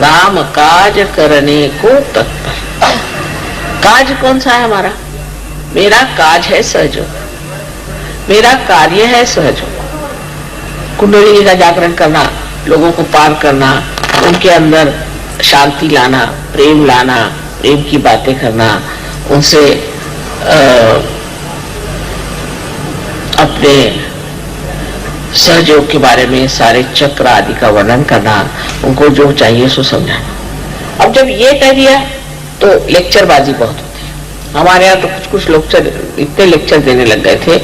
राम काज करने को तत्पर। काज कौन सा है हमारा? मेरा काज है सहयोग, मेरा कार्य है सहयोग। कुंडली का जागरण करना, लोगों को पार करना, उनके अंदर शांति लाना, प्रेम लाना, प्रेम की बातें करना, उनसे अपने सहयोग के बारे में सारे चक्र आदि का वर्णन करना, उनको जो चाहिए सो समझाना। अब जब ये कह दिया तो लेक्चरबाजी बहुत होती है। हमारे यहाँ तो कुछ लेक्चर, इतने लेक्चर देने लग गए थे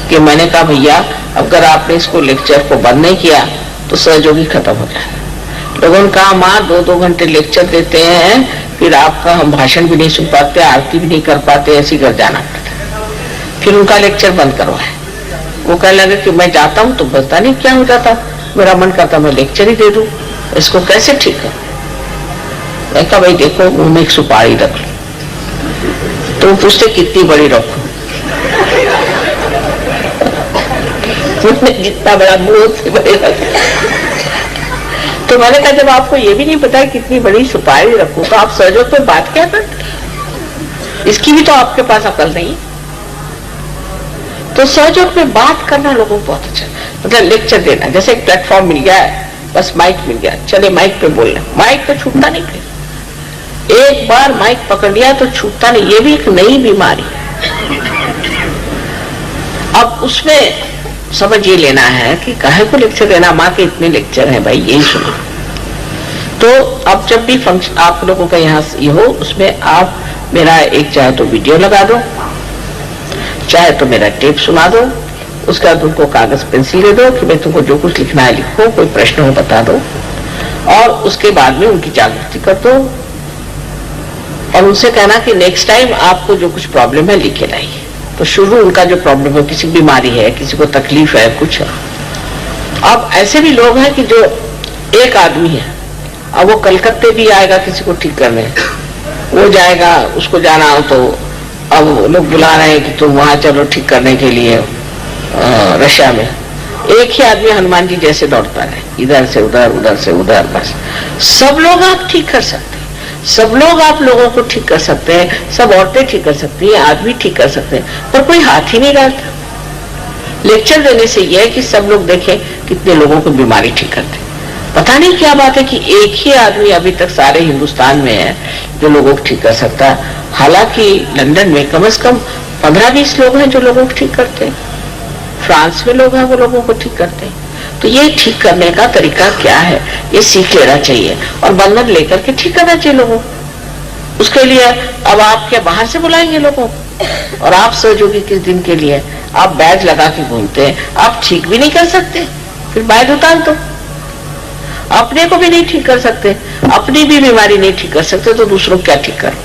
कि मैंने कहा भैया अगर आपने इसको लेक्चर को बंद नहीं किया तो सहयोग ही खत्म हो जाएगा। लोगों ने कहा माँ 2-2 घंटे लेक्चर देते हैं, फिर आपका हम भाषण भी नहीं सुन पाते, आरती भी नहीं कर पाते, ऐसी घर जाना पड़ता। फिर उनका लेक्चर बंद करवाए। वो कहने लगे कि मैं जाता हूँ तो पता नहीं क्या हो जाता, मेरा मन करता मैं लेक्चर ही दे दूं, इसको कैसे ठीक है। मैं कहा भाई देखो मुंह में एक सुपारी रख लो। तो वो पूछते कितनी बड़ी रखो? जितना बड़ा मुंह से बड़े रखो। तो मैंने कहा जब आपको ये भी नहीं पता है कितनी बड़ी सुपारी रखो तो आप सहयोग पे बात क्या करते? इसकी भी तो आपके पास अकल नहीं। तो सहयोग पे बात करना लोगों को बहुत अच्छा, मतलब लेक्चर देना, जैसे एक प्लेटफॉर्म मिल गया है, बस माइक मिल गया, चले माइक पे बोलना, माइक तो छूटता नहीं फिर। एक बार माइक पकड़ लिया तो छूटता नहीं, ये भी एक नई बीमारी है। अब उसमें समझ ये लेना है कि काहे को लेक्चर देना, माँ के इतने लेक्चर हैं भाई यही सुनो। तो अब जब भी फंक्शन आप लोगों का यहाँ ये हो, उसमें आप मेरा एक चाहे तो वीडियो लगा दो, चाहे तो मेरा टेप सुना दो, उसके बाद उनको कागज पेंसिल दे दो कि भाई तुमको जो कुछ लिखना है लिखो, कोई प्रश्न हो बता दो, और उसके बाद में उनकी जागृति कर दो और उनसे कहना कि नेक्स्ट टाइम आपको जो कुछ प्रॉब्लम है लिखे लाइए। तो शुरू उनका जो प्रॉब्लम है, किसी की बीमारी है, किसी को तकलीफ है, कुछ है। अब ऐसे भी लोग हैं कि जो एक आदमी है, अब वो कलकत्ते भी आएगा किसी को ठीक करने, वो जाएगा, उसको जाना हो तो अब लोग बुला रहे हैं कि तुम वहां चलो ठीक करने के लिए रशिया में। एक ही आदमी हनुमान जी जैसे दौड़ता है, इधर से उधर, उधर से उधर, बस। सब लोग आप ठीक कर सकते हैं, सब लोग आप लोगों को ठीक कर सकते हैं, सब औरतें ठीक कर सकती हैं, आदमी ठीक कर सकते हैं, पर कोई हाथ ही नहीं डालता। लेक्चर देने से यह है कि सब लोग देखें कितने लोगों को बीमारी ठीक करते। पता नहीं क्या बात है कि एक ही आदमी अभी तक सारे हिंदुस्तान में है जो लोगों को ठीक कर सकता है। हालांकि लंदन में कम से कम 15-20 लोग हैं जो लोगों को ठीक करते हैं, फ्रांस में लोग हैं वो लोगों को ठीक करते हैं। तो ये ठीक करने का तरीका क्या है, ये सीख लेना चाहिए और बंधन लेकर के ठीक करना चाहिए लोगों को। उसके लिए अब आप क्या बाहर से बुलाएंगे लोगों को? और आप सहयोगी किस दिन के लिए? आप बैज लगा के घूमते हैं, आप ठीक भी नहीं कर सकते, फिर बैज उतार दो। अपने को भी नहीं ठीक कर सकते, अपनी भी बीमारी नहीं ठीक कर सकते, तो दूसरों को क्या ठीक करो?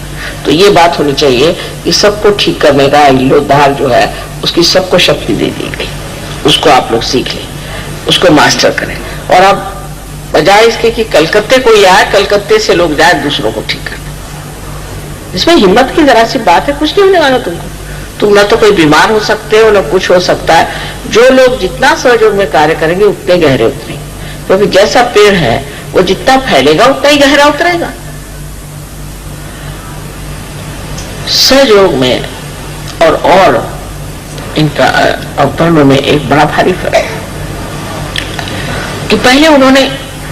तो ये बात होनी चाहिए कि सबको ठीक करने का इल्लोधार जो है उसकी सबको शक्ति दे दी गई, उसको आप लोग सीख लें, उसको मास्टर करें। और अब बजाय इसके कि कलकत्ते कोई आए, कलकत्ते से लोग जाए दूसरों को ठीक करने, इसमें हिम्मत की जरा सी बात है, कुछ नहीं होने वाला तुमको। तुम न तो कोई बीमार हो सकते हो, न कुछ हो सकता है। जो लोग जितना सहयोग में कार्य करेंगे उतने गहरे उतरेंगे, क्योंकि जैसा पेड़ है वो जितना फैलेगा उतना ही गहरा उतरेगा। सहयोग में और इनका अवतरण में एक बड़ा भारी फर्क है कि पहले उन्होंने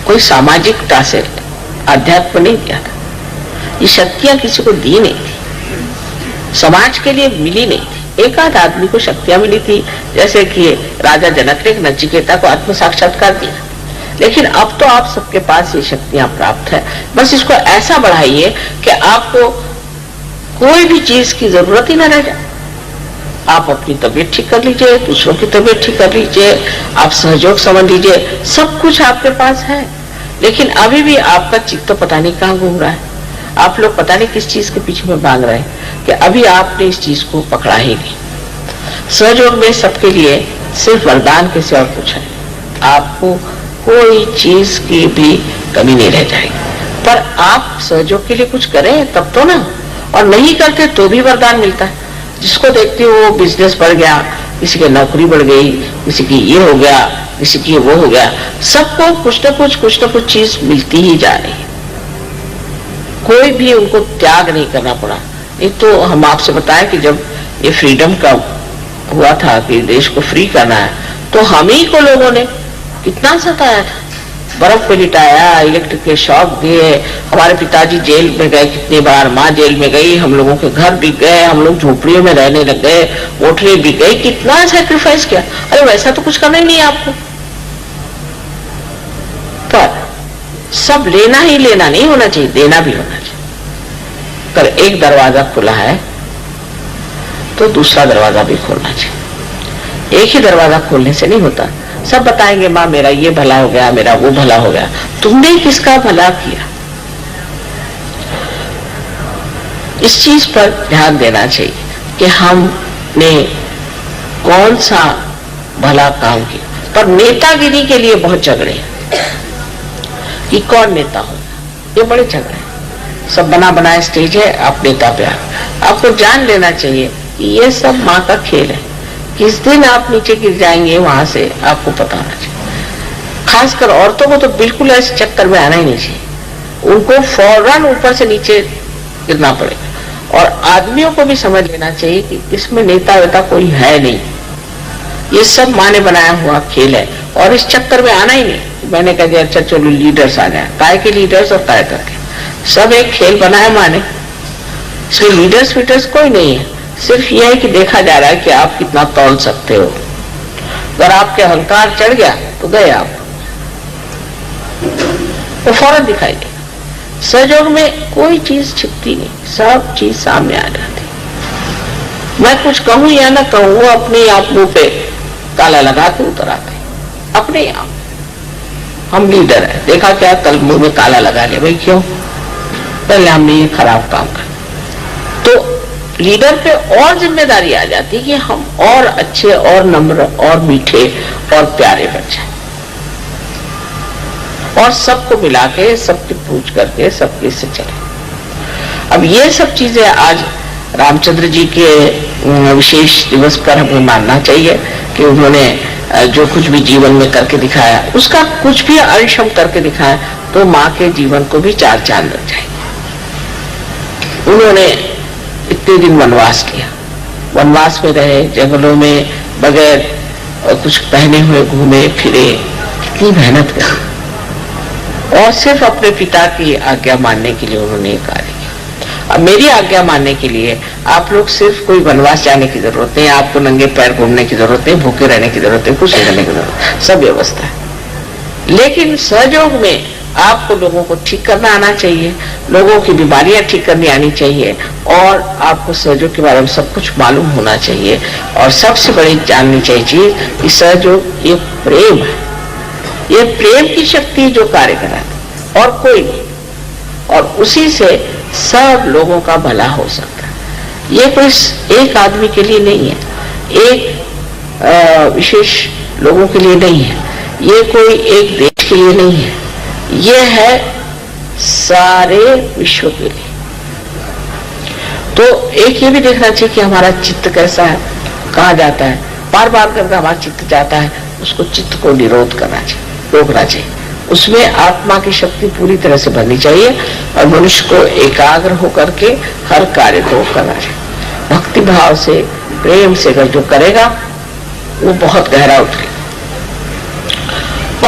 कोई सामाजिकता से अध्यात्म नहीं दिया था, ये शक्तियां किसी को दी नहीं थी, समाज के लिए मिली नहीं थी। एक आध आदमी को शक्तियां मिली थी, जैसे कि राजा जनक ने नचिकेता को आत्म साक्षात्कार दिया। लेकिन अब तो आप सबके पास ये शक्तियां प्राप्त है, बस इसको ऐसा बढ़ाइए कि आपको कोई भी चीज की जरूरत ही न रह जाए। आप अपनी तबीयत ठीक कर लीजिए, दूसरों की तबीयत ठीक कर लीजिए, आप सहयोग समझ लीजिए, सब कुछ आपके पास है। लेकिन अभी भी आपका चित्त तो पता नहीं कहाँ घूम रहा है, आप लोग पता नहीं किस चीज के पीछे में भाग रहे हैं कि अभी आपने इस चीज को पकड़ा ही नहीं। सहयोग में सबके लिए सिर्फ वरदान के सिवा कुछ है, आपको कोई चीज की भी कमी नहीं रह जाएगी। पर आप सहयोग के लिए कुछ करें तब तो ना, और नहीं करते तो भी वरदान मिलता है। जिसको देखते हो वो बिजनेस बढ़ गया, किसी की नौकरी बढ़ गई, किसी की ये हो गया, किसी की वो हो गया, सबको कुछ न कुछ चीज मिलती ही जा रही है। कोई भी उनको त्याग नहीं करना पड़ा। नहीं तो हम आपसे बताएं कि जब ये फ्रीडम का हुआ था कि देश को फ्री करना है, तो हम ही को लोगों ने कितना सताया था, बर्फ पे लिटाया, इलेक्ट्रिक के शॉक दिए, हमारे पिताजी जेल में गए कितनी बार, माँ जेल में गई, हम लोगों के घर बिक गए, हम लोग झोपड़ियों में रहने लग गए, मोटरें बिक गई, कितना सैक्रिफाइस किया। अरे वैसा तो कुछ करना ही नहीं आपको, पर सब लेना ही लेना नहीं होना चाहिए, देना भी होना चाहिए। पर एक दरवाजा खुला है तो दूसरा दरवाजा भी खोलना चाहिए। एक ही दरवाजा खोलने से नहीं होता। सब बताएंगे माँ मेरा ये भला हो गया, मेरा वो भला हो गया, तुमने किसका भला किया? इस चीज पर ध्यान देना चाहिए कि हमने कौन सा भला काम किया। पर नेतागिरी के लिए बहुत झगड़े हैं कि कौन नेता होगा, ये बड़े झगड़े। सब बना बनाया स्टेज है, आप नेता पे आपको जान लेना चाहिए कि ये सब माँ का खेल है। किस दिन आप नीचे गिर जाएंगे वहां से आपको पता होना चाहिए। खासकर औरतों को तो बिल्कुल ऐसे चक्कर में आना ही नहीं चाहिए, उनको फौरन ऊपर से नीचे गिरना पड़ेगा। और आदमियों को भी समझ लेना चाहिए कि इसमें नेता वेता कोई है नहीं, ये सब माँ ने बनाया हुआ खेल है। और इस चक्कर में आना ही नहीं। मैंने कह दिया अच्छा चलो लीडर्स आ जाए, काय के लीडर्स और काय करके, सब एक खेल बनाया माँ ने। इसमें लीडर्स वीडर्स कोई नहीं है, सिर्फ यह है कि देखा जा रहा है कि आप कितना तौल सकते हो। अगर आपके अहंकार चढ़ गया तो गए आप, तो फौरन दिखाई देगा। सहयोग में कोई चीज छिपती नहीं, सब चीज सामने आ जाती। मैं कुछ कहूं या ना कहूं, वो अपने आप मुंह पे ताला लगा के उतर आते अपने आप। हम लीडर है, देखा क्या कल मुंह में ताला लगा लिया, भाई क्यों? पहले हमने ये खराब काम कर। तो लीडर पे और जिम्मेदारी आ जाती है कि हम और अच्छे और नम्र और मीठे और प्यारे बन जाए, और सबको मिला के सबकी पूछ करके सबके से चले। अब ये सब चीजें आज रामचंद्र जी के विशेष दिवस पर हमें मानना चाहिए कि उन्होंने जो कुछ भी जीवन में करके दिखाया, उसका कुछ भी अंश हम करके दिखाया तो माँ के जीवन को भी चार चांद लग जाएंगे। उन्होंने इतने दिन वनवास किया, वनवास में रहे, जंगलों में बगैर कुछ पहने हुए घूमे फिरे, कितनी मेहनत करी, और सिर्फ अपने पिता की आज्ञा मानने के लिए उन्होंने कार्य किया। अब मेरी आज्ञा मानने के लिए आप लोग सिर्फ कोई वनवास जाने की जरूरत नहीं, आपको नंगे पैर घूमने की जरूरत नहीं, भूखे रहने की जरूरत नहीं, कुछ नहीं करने की जरूरत, सब व्यवस्था है। लेकिन सहयोग में आपको लोगों को ठीक करना आना चाहिए, लोगों की बीमारियां ठीक करनी आनी चाहिए, और आपको सहयोग के बारे में सब कुछ मालूम होना चाहिए। और सबसे बड़ी जाननी चाहिए चीज कि सहयोग ये प्रेम है, ये प्रेम की शक्ति जो कार्य कराती और कोई नहीं, और उसी से सब लोगों का भला हो सकता है। ये कोई एक आदमी के लिए नहीं है, एक विशेष लोगों के लिए नहीं है, ये कोई एक देश के लिए नहीं है, ये है सारे विश्व के लिए। तो एक ये भी देखना चाहिए कि हमारा चित्त कैसा है, कहाँ जाता है, बार बार करके हमारा चित्त जाता है, उसको चित्त को निरोध करना चाहिए, रोकना चाहिए, उसमें आत्मा की शक्ति पूरी तरह से भरनी चाहिए, और मनुष्य को एकाग्र होकर के हर कार्य को करना चाहिए। भक्ति भाव से, प्रेम से अगर जो करेगा वो बहुत गहरा उतरेगा,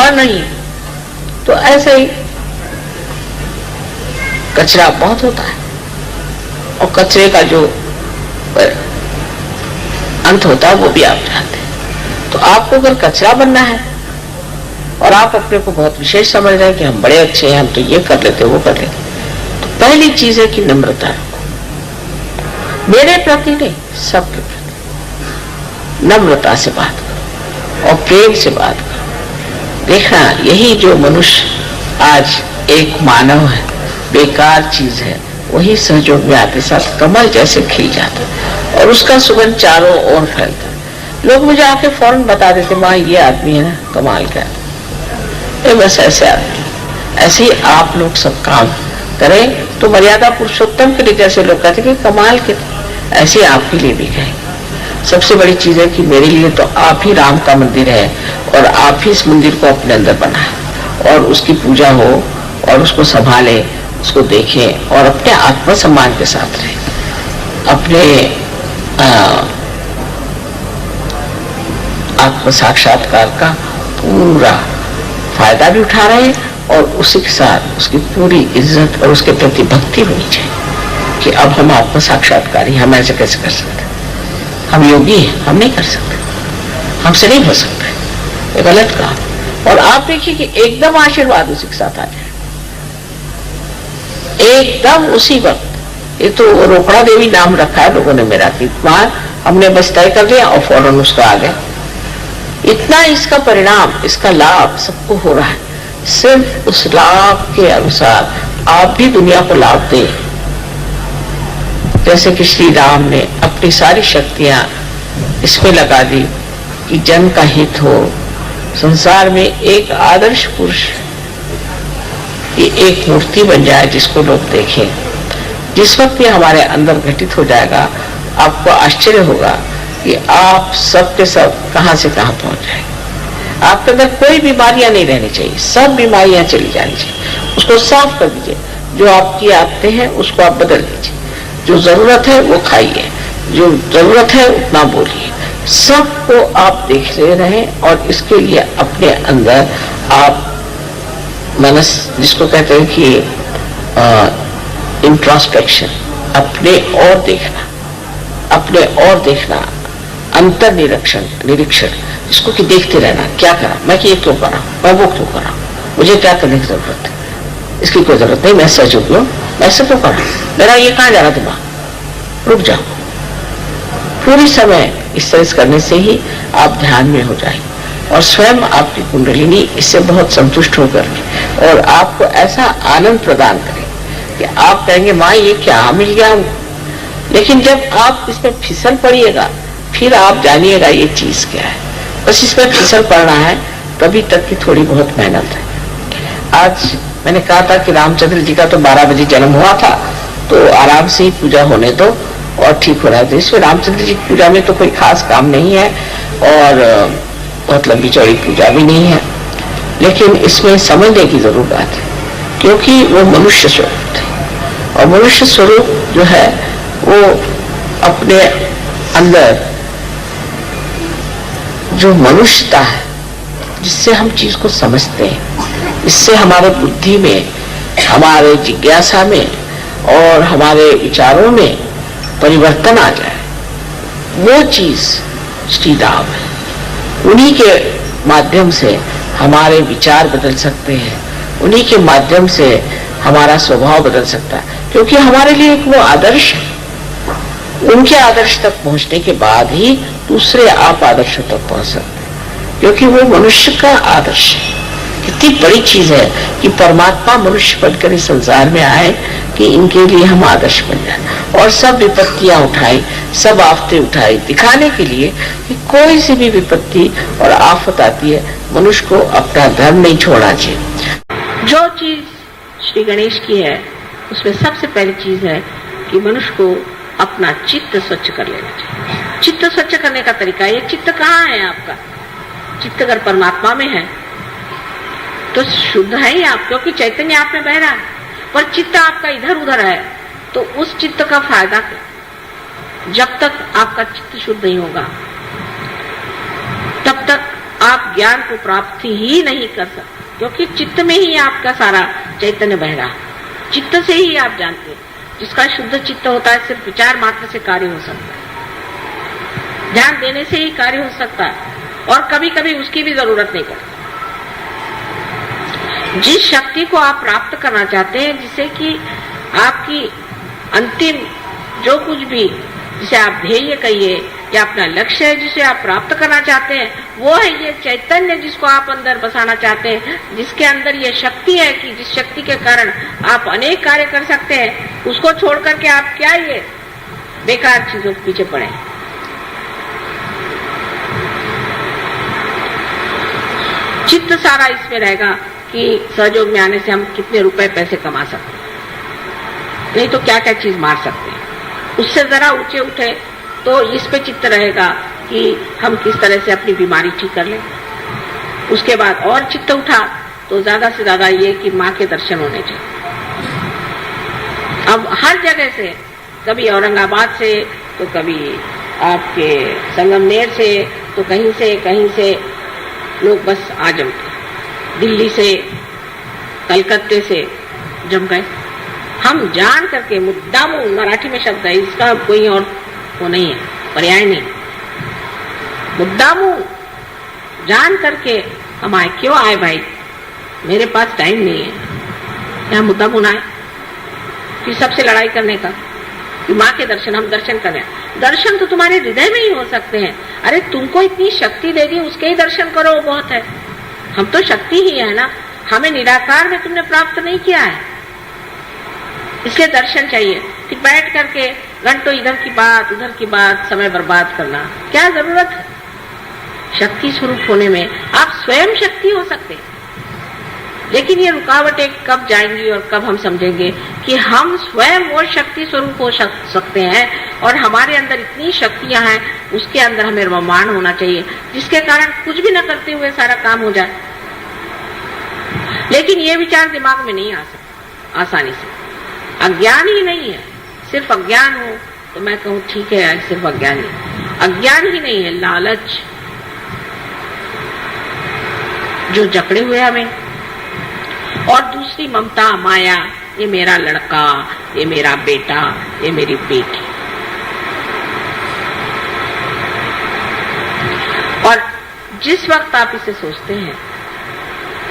और नहीं तो ऐसे ही कचरा बहुत होता है, और कचरे का जो अंत होता है वो भी आप जानते हैं। तो आपको अगर कचरा बनना है और आप अपने को बहुत विशेष समझ रहे हैं कि हम बड़े अच्छे हैं, हम तो ये कर लेते वो कर लेते, तो पहली चीज है कि नम्रता रखो, मेरे प्रति नहीं सबके प्रति नम्रता से बात करो और प्रेम से बात करो। देखना यही जो मनुष्य आज एक मानव है, बेकार चीज है, वही सहयोग में आते साथ कमल जैसे खिल जाता है और उसका सुगंध चारों ओर फैलता है। लोग मुझे आके फौरन बता देते माँ ये आदमी है ना कमाल का, ये बस ऐसे आदमी। ऐसे ही आप लोग सब काम करें तो मर्यादा पुरुषोत्तम के लिए जैसे लोग कहते कि कमाल के, ऐसे आपके लिए भी कहेंगे। सबसे बड़ी चीज है कि मेरे लिए तो आप ही राम का मंदिर है और आप ही इस मंदिर को अपने अंदर बनाए और उसकी पूजा हो और उसको संभाले, उसको देखें और अपने आत्मसम्मान के साथ रहें, अपने आत्म साक्षात्कार का पूरा फायदा भी उठा रहे हैं और उसी के साथ उसकी पूरी इज्जत और उसके प्रति भक्ति होनी चाहिए कि अब हम आत्म साक्षात्कारी, हम ऐसे कैसे कर सकते, हम योगी हैं, हम नहीं कर सकते, हमसे नहीं हो सकता, ये गलत काम। और आप देखिए कि एकदम आशीर्वाद उसी के साथ आ जाए, एकदम उसी वक्त। ये तो रोकड़ा देवी नाम रखा है लोगों ने मेरा, कि वहां हमने बस तय कर लिया और फौरन उसका आ गया। इतना इसका परिणाम, इसका लाभ सबको हो रहा है। सिर्फ उस लाभ के अनुसार आप भी दुनिया को लाभ दें, जैसे कि श्री राम ने अपनी सारी शक्तियां इसमें लगा दी कि जन का हित हो, संसार में एक आदर्श पुरुष की एक मूर्ति बन जाए जिसको लोग देखें। जिस वक्त ये हमारे अंदर घटित हो जाएगा, आपको आश्चर्य होगा कि आप सब के सब कहां से कहां पहुंच जाएंगे। आपके अंदर कोई बीमारियां नहीं रहनी चाहिए, सब बीमारियां चली जानी चाहिए। उसको साफ कर दीजिए, जो आपकी आदतें हैं उसको आप बदल दीजिए, जो जरूरत है वो खाइए, जो जरूरत है उतना बोलिए, सबको आप देख ले रहे हैं। और इसके लिए अपने अंदर आप मनस, जिसको कहते हैं कि इंट्रोस्पेक्शन, अपने और देखना, अपने और देखना, अंतर निरीक्षण, जिसको कि देखते रहना, क्या करा मैं, कि ये क्यों करा, मैं वो क्यों करा, मुझे क्या करने की जरूरत है, इसकी कोई जरूरत नहीं, मैं सच हूं, मैं ऐसे क्यों करा, मेरा ये कहां जा रहा दिमाग, रुक जाओ। पूरी समय इस तरह करने से ही आप ध्यान में हो जाएंगे और स्वयं आपकी कुंडलिनी इससे बहुत संतुष्ट होकर और आपको ऐसा आनंद प्रदान करे कि आप कहेंगे माँ ये क्या मिल गया। लेकिन जब आप इसमें फिसल पड़िएगा फिर आप जानिएगा ये चीज क्या है। बस इसमें फिसल पड़ना है, तभी तक की थोड़ी बहुत मेहनत है। आज मैंने कहा था कि रामचंद्र जी का तो 12 बजे जन्म हुआ था, तो आराम से ही पूजा होने दो और ठीक हो रहा है। तो इसमें रामचंद्र जी की पूजा में तो कोई खास काम नहीं है और बहुत लंबी चौड़ी पूजा भी नहीं है, लेकिन इसमें समझने की जरूर बात है, क्योंकि वो मनुष्य स्वरूप थे और मनुष्य स्वरूप जो है वो अपने अंदर जो मनुष्यता है, जिससे हम चीज को समझते हैं, इससे हमारे बुद्धि में, हमारे जिज्ञासा में और हमारे विचारों में परिवर्तन आ जाए, वो चीज श्री राम है। उन्हीं के माध्यम से हमारे विचार बदल सकते हैं, उन्हीं के माध्यम से हमारा स्वभाव बदल सकता है, क्योंकि हमारे लिए एक वो आदर्श है। उनके आदर्श तक पहुंचने के बाद ही दूसरे आप आदर्शों तक पहुंच सकते हैं, क्योंकि वो मनुष्य का आदर्श है। कितनी बड़ी चीज है कि परमात्मा मनुष्य बनकर इस संसार में आए कि इनके लिए हम आदर्श बन जाए और सब विपत्तियां उठाई, सब आफतें उठाई, दिखाने के लिए कि कोई सी भी विपत्ति और आफत आती है, मनुष्य को अपना धर्म नहीं छोड़ना चाहिए। जो चीज श्री गणेश की है उसमें सबसे पहली चीज है कि मनुष्य को अपना चित्त स्वच्छ कर लेना चाहिए। चित्त स्वच्छ करने का तरीका, ये चित्त कहाँ है आपका? चित्त अगर परमात्मा में है तो शुद्ध है ही आप, क्योंकि चैतन्य आप में बह रहा है। पर चित्त आपका इधर उधर है तो उस चित्त का फायदा क्या? जब तक आपका चित्त शुद्ध नहीं होगा तब तक आप ज्ञान को प्राप्ति ही नहीं कर सकते, क्योंकि चित्त में ही आपका सारा चैतन्य बह रहा है। चित्त से ही आप जानते हैं। जिसका शुद्ध चित्त होता है सिर्फ विचार मात्र से कार्य हो सकता है, ध्यान देने से ही कार्य हो सकता है और कभी कभी उसकी भी जरूरत नहीं पड़ती। जिस शक्ति को आप प्राप्त करना चाहते हैं, जिसे कि आपकी अंतिम जो कुछ भी, जिसे आप ध्येय कहिए या अपना लक्ष्य है जिसे आप प्राप्त करना चाहते हैं, वो है ये चैतन्य जिसको आप अंदर बसाना चाहते हैं, जिसके अंदर ये शक्ति है कि जिस शक्ति के कारण आप अनेक कार्य कर सकते हैं। उसको छोड़ करके आप क्या ये बेकार चीजों के पीछे पड़े। चित्त सारा इसमें रहेगा कि सहयोग में आने से हम कितने रुपए पैसे कमा सकते हैं, नहीं तो क्या क्या चीज मार सकते हैं। उससे जरा ऊंचे उठे तो इस पे चित्त रहेगा कि हम किस तरह से अपनी बीमारी ठीक कर लें। उसके बाद और चित्त उठा तो ज्यादा से ज्यादा ये कि माँ के दर्शन होने चाहिए। अब हर जगह से, कभी औरंगाबाद से तो कभी आपके संगमनेर से तो कहीं से लोग बस आ जमते, दिल्ली से कलकत्ते से जम गए। हम जान करके मुद्दामू, मराठी में शब्द है इसका, कोई और वो नहीं है, पर्याय नहीं, मुद्दामू जान करके हम आए। क्यों आए भाई? मेरे पास टाइम नहीं है, क्या मुद्दामू ना आए कि सबसे लड़ाई करने का, कि माँ के दर्शन, हम दर्शन करें। दर्शन तो तुम्हारे हृदय में ही हो सकते हैं। अरे तुमको इतनी शक्ति दे दी, उसके ही दर्शन करो, वो बहुत है। हम तो शक्ति ही है ना, हमें निराकार में तुमने प्राप्त नहीं किया है, इसलिए दर्शन चाहिए। कि बैठ करके घंटों इधर की बात उधर की बात समय बर्बाद करना क्या जरूरत है? शक्ति स्वरूप होने में आप स्वयं शक्ति हो सकते हैं, लेकिन ये रुकावटें कब जाएंगी और कब हम समझेंगे कि हम स्वयं वो शक्ति स्वरूप हो सकते हैं और हमारे अंदर इतनी शक्तियां हैं, उसके अंदर हमें रममाण होना चाहिए, जिसके कारण कुछ भी न करते हुए सारा काम हो जाए। लेकिन ये विचार दिमाग में नहीं आ सकता आसानी से। अज्ञान ही नहीं है, सिर्फ अज्ञान हो तो मैं कहूँ ठीक है, सिर्फ अज्ञान ही, अज्ञान ही नहीं है, लालच जो जकड़े हुए हमें, और दूसरी ममता, माया, ये मेरा लड़का, ये मेरा बेटा, ये मेरी बेटी। और जिस वक्त आप इसे सोचते हैं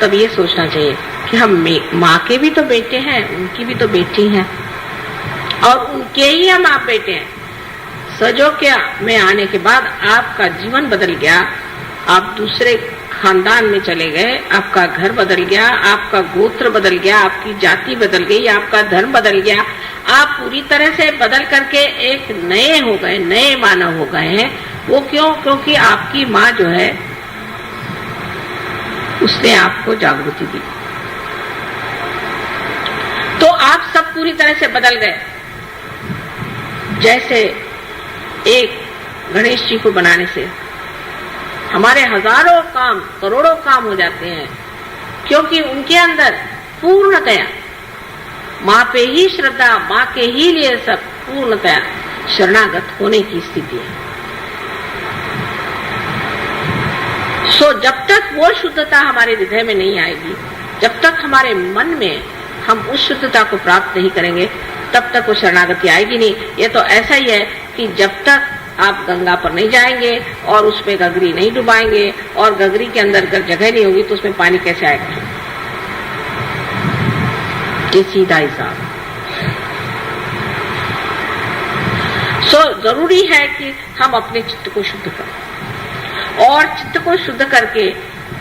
तब ये सोचना चाहिए कि हम माँ के भी तो बेटे हैं, उनकी भी तो बेटी हैं, और उनके ही हम आप बेटे हैं। सजो के में आने के बाद आपका जीवन बदल गया, आप दूसरे खानदान में चले गए, आपका घर बदल गया, आपका गोत्र बदल गया, आपकी जाति बदल गई, आपका धर्म बदल गया, आप पूरी तरह से बदल करके एक नए हो गए, नए मानव हो गए हैं। वो क्यों? क्योंकि आपकी माँ जो है उसने आपको जागृति दी, तो आप सब पूरी तरह से बदल गए। जैसे एक गणेश जी को बनाने से हमारे हजारों काम, करोड़ों काम हो जाते हैं, क्योंकि उनके अंदर पूर्णतया माँ पे ही श्रद्धा, माँ के ही लिए सब पूर्णतया शरणागत होने की स्थिति है। सो जब तक वो शुद्धता हमारे हृदय में नहीं आएगी, जब तक हमारे मन में हम उस शुद्धता को प्राप्त नहीं करेंगे, तब तक वो शरणागति आएगी नहीं। ये तो ऐसा ही है कि जब तक आप गंगा पर नहीं जाएंगे और उसमें गगरी नहीं डुबाएंगे, और गगरी के अंदर अगर जगह नहीं होगी तो उसमें पानी कैसे आएगा? ये सीधा हिसाब। सो जरूरी है कि हम अपने चित्त को शुद्ध करें, और चित्त को शुद्ध करके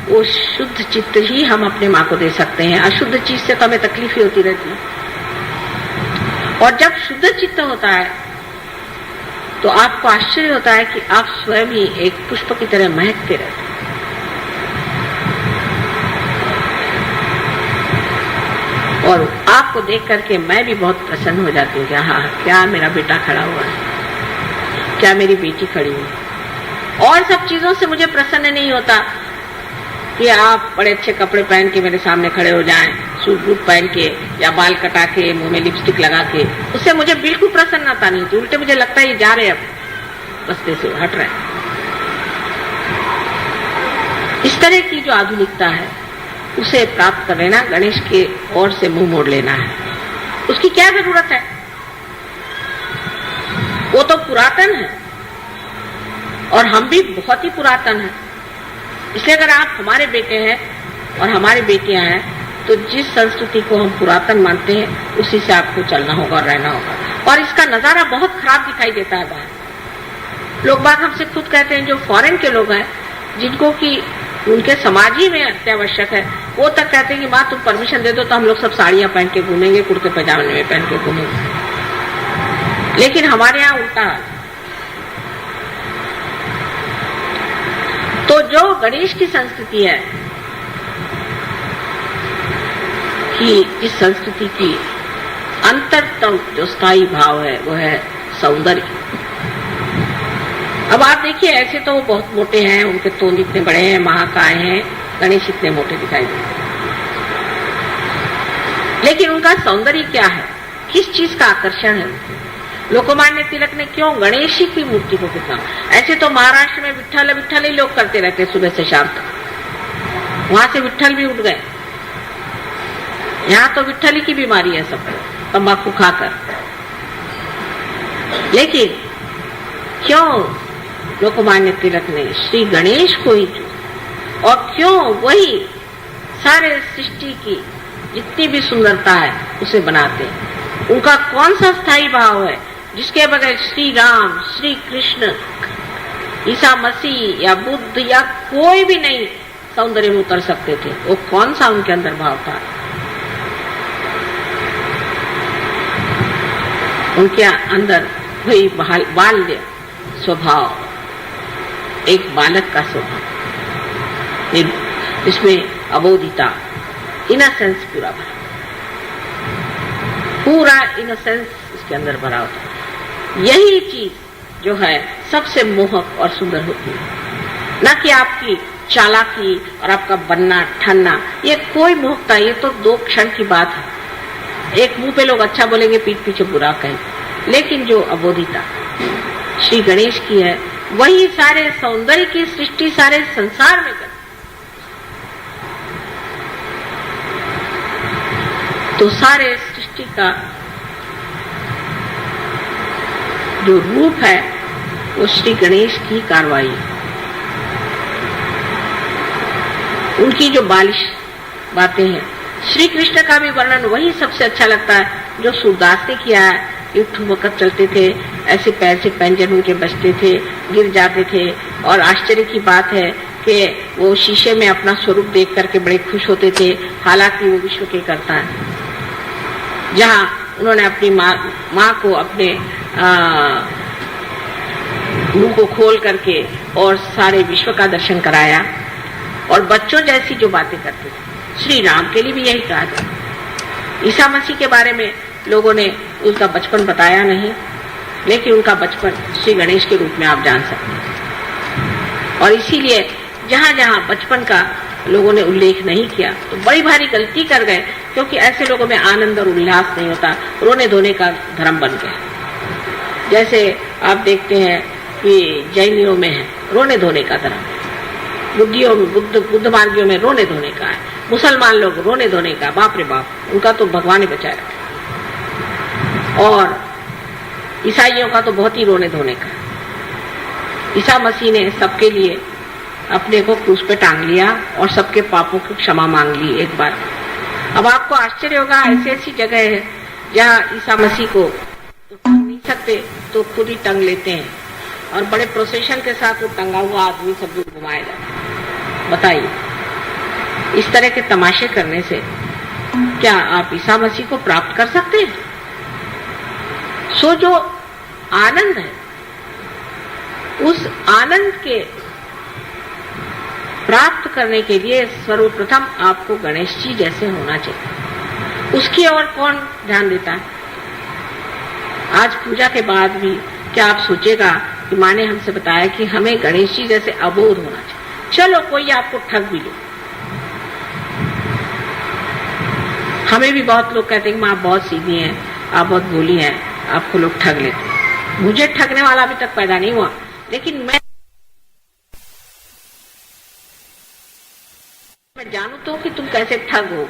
वो शुद्ध चित्त ही हम अपने माँ को दे सकते हैं। अशुद्ध चीज से तो हमें तकलीफ ही होती रहती है, और जब शुद्ध चित्त होता है तो आपको आश्चर्य होता है कि आप स्वयं ही एक पुष्प की तरह महकते रहते हैं। और आपको देख करके मैं भी बहुत प्रसन्न हो जाती हूँ कि हाँ, क्या मेरा बेटा खड़ा हुआ है, क्या मेरी बेटी खड़ी हुई है। और सब चीजों से मुझे प्रसन्न नहीं होता कि आप बड़े अच्छे कपड़े पहन के मेरे सामने खड़े हो जाएं, सूट बूट पहन के या बाल कटा के, मुंह में लिपस्टिक लगा के, उससे मुझे बिल्कुल प्रसन्नता नहीं होती। उल्टे मुझे लगता है ये जा रहे, अब बस्ते से हट रहे। इस तरह की जो आधुनिकता है उसे प्राप्त कर लेना, गणेश के ओर से मुंह मोड़ लेना है। उसकी क्या जरूरत है? वो तो पुरातन है और हम भी बहुत ही पुरातन हैं। इसलिए अगर आप हमारे बेटे हैं और हमारी बेटियां हैं, तो जिस संस्कृति को हम पुरातन मानते हैं उसी से आपको चलना होगा और रहना होगा। और इसका नजारा बहुत खराब दिखाई देता है बाहर। लोग बात हमसे खुद कहते हैं, जो फॉरेन के लोग हैं, जिनको कि उनके समाज ही में अत्यावश्यक है, वो तक कहते हैं कि माँ तुम परमिशन दे दो तो हम लोग सब साड़ियां पहन के घूमेंगे, कुर्ते पैजामे में पहन के घूमेंगे। लेकिन हमारे यहाँ उल्टा है। तो जो गणेश की संस्कृति है, कि इस संस्कृति की अंतरतम जो स्थायी भाव है वो है सौंदर्य। अब आप देखिए, ऐसे तो वो बहुत मोटे हैं, उनके तोंद इतने बड़े हैं, महाकाय हैं, गणेश इतने मोटे दिखाई देते हैं, लेकिन उनका सौंदर्य क्या है? किस चीज का आकर्षण है? लोकमान्य तिलक ने क्यों गणेश जी की मूर्ति को कितना, ऐसे तो महाराष्ट्र में विट्ठल विट्ठल ही लोग करते रहते सुबह से शाम तक, वहां से विट्ठल भी उठ गए। यहाँ तो विट्ठली की बीमारी है सबको, तंबाकू खाकर। लेकिन क्यों लोकमान्य तिलक ने श्री गणेश को ही चुना, और क्यों वही सारे सृष्टि की जितनी भी सुंदरता है उसे बनाते हैं? उनका कौन सा स्थायी भाव है जिसके बगैर श्री राम, श्री कृष्ण, ईसा मसीह या बुद्ध या कोई भी नहीं सौंदर्य में उतर सकते थे? वो कौन सा उनके अंदर भाव था? उनके अंदर वही बाल्य स्वभाव, एक बालक का स्वभाव, इसमें अबोधिता, इनोसेंस पूरा इनोसेंस इसके अंदर भरा होता है। यही चीज जो है सबसे मोहक और सुंदर होती है, न कि आपकी चालाकी और आपका बनना ठनना। ये कोई मोहकता, ये तो 2 क्षण की बात है। एक मुंह पे लोग अच्छा बोलेंगे, पीठ पीछे बुरा कहेंगे। लेकिन जो अबोधिता श्री गणेश की है, वही सारे सौंदर्य की सृष्टि सारे संसार में कर। तो सारे सृष्टि का जो रूप है वो श्री गणेश की कार्रवाई है। उनकी जो बालिश बातें हैं, श्री कृष्ण का भी वर्णन वही सबसे अच्छा लगता है जो सूरदास ने किया है। ठुमकत चलते थे, ऐसे पैर से पैंजन उनके बजते थे, गिर जाते थे। और आश्चर्य की बात है कि वो शीशे में अपना स्वरूप देख करके बड़े खुश होते थे, हालांकि वो विश्व के करता है। जहाँ उन्होंने अपनी माँ को अपने मुंह को खोल करके और सारे विश्व का दर्शन कराया, और बच्चों जैसी जो बातें करते थे। श्री राम के लिए भी यही कहा जाए। ईसा मसीह के बारे में लोगों ने उसका बचपन बताया नहीं, लेकिन उनका बचपन श्री गणेश के रूप में आप जान सकते हैं। और इसीलिए जहाँ जहाँ बचपन का लोगों ने उल्लेख नहीं किया तो बड़ी भारी गलती कर गए, क्योंकि ऐसे लोगों में आनंद और उल्लास नहीं होता, रोने धोने का धर्म बन गया। जैसे आप देखते हैं कि जैनियों में है रोने धोने का धर्म, बुद्ध मार्गियों में रोने धोने का है, मुसलमान लोग रोने धोने का, बाप रे बाप, उनका तो भगवान ही बचाए रखे। और ईसाइयों का तो बहुत ही रोने धोने का। ईसा मसीह ने सबके लिए अपने को क्रूस पे टांग लिया और सबके पापों की क्षमा मांग ली एक बार। अब आपको आश्चर्य होगा, ऐसी ऐसी जगह है जहाँ ईसा मसीह को तो टांग नहीं सकते तो खुद ही टंग लेते हैं, और बड़े प्रोसेशन के साथ वो टंगा हुआ आदमी सब दूर घुमाया जाता है। बताइए, इस तरह के तमाशे करने से क्या आप ईसा मसीह को प्राप्त कर सकते हैं? सो जो आनंद है, उस आनंद के प्राप्त करने के लिए सर्वप्रथम आपको गणेश जी जैसे होना चाहिए। उसकी ओर कौन ध्यान देता है? आज पूजा के बाद भी क्या आप सोचेगा कि माँ ने हमसे बताया कि हमें गणेश जी जैसे अबोध होना चाहिए। चलो कोई आपको ठग भी ले, हमें भी बहुत लोग कहते हैं कि माँ बहुत सीधी है, आप बहुत भोली हैं, आपको लोग ठग लेते। मुझे ठगने वाला अभी तक पैदा नहीं हुआ, लेकिन मैं जानू तो कि तुम कैसे ठग हो,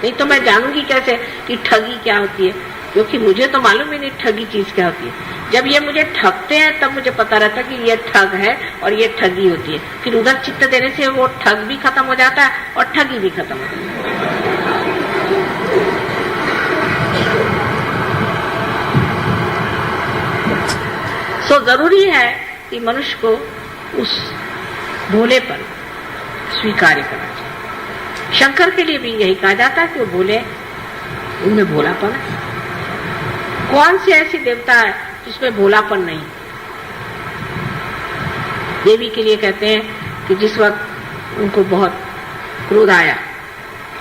नहीं तो मैं जानूंगी कैसे कि ठगी क्या होती है, क्योंकि मुझे तो मालूम ही नहीं ठगी चीज क्या होती है। जब ये मुझे ठगते हैं तब मुझे पता रहता कि ये ठग है और ये ठगी होती है। फिर उधर चित्त देने से वो ठग भी खत्म हो जाता है और ठगी भी खत्म हो जाती है। सो जरूरी है कि मनुष्य को उस भोलेपन स्वीकार करना चाहिए। शंकर के लिए भी यही कहा जाता है कि वो भोले, उनमें भोलापन है। कौन सी ऐसी देवता है जिसमें भोलापन नहीं? देवी के लिए कहते हैं कि जिस वक्त उनको बहुत क्रोध आया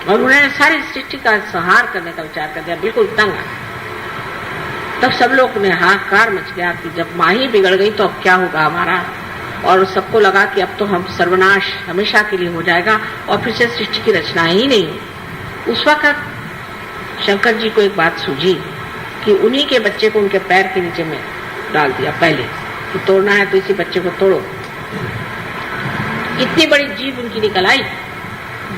और उन्होंने सारी सृष्टि का संहार करने का विचार कर दिया, बिल्कुल तंग, तब सब लोग ने हाहाकार मच गया कि जब माँ ही बिगड़ गई तो अब क्या होगा हमारा। और सबको लगा कि अब तो हम सर्वनाश हमेशा के लिए हो जाएगा और फिर से सृष्टि की रचना ही नहीं। उस वक्त शंकर जी को एक बात सूझी कि उन्हीं के बच्चे को उनके पैर के नीचे में डाल दिया पहले कि तोड़ना है तो इसी बच्चे को तोड़ो। इतनी बड़ी जीभ उनकी निकल आई,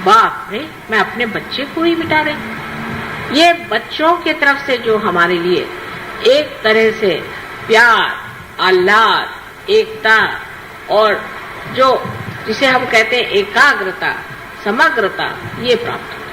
बाप रे, मैं अपने बच्चे को ही मिटा रही। ये बच्चों के तरफ से जो हमारे लिए एक तरह से प्यार, आह्लाद, एकता और जो जिसे हम कहते हैं एकाग्रता, समग्रता, ये प्राप्त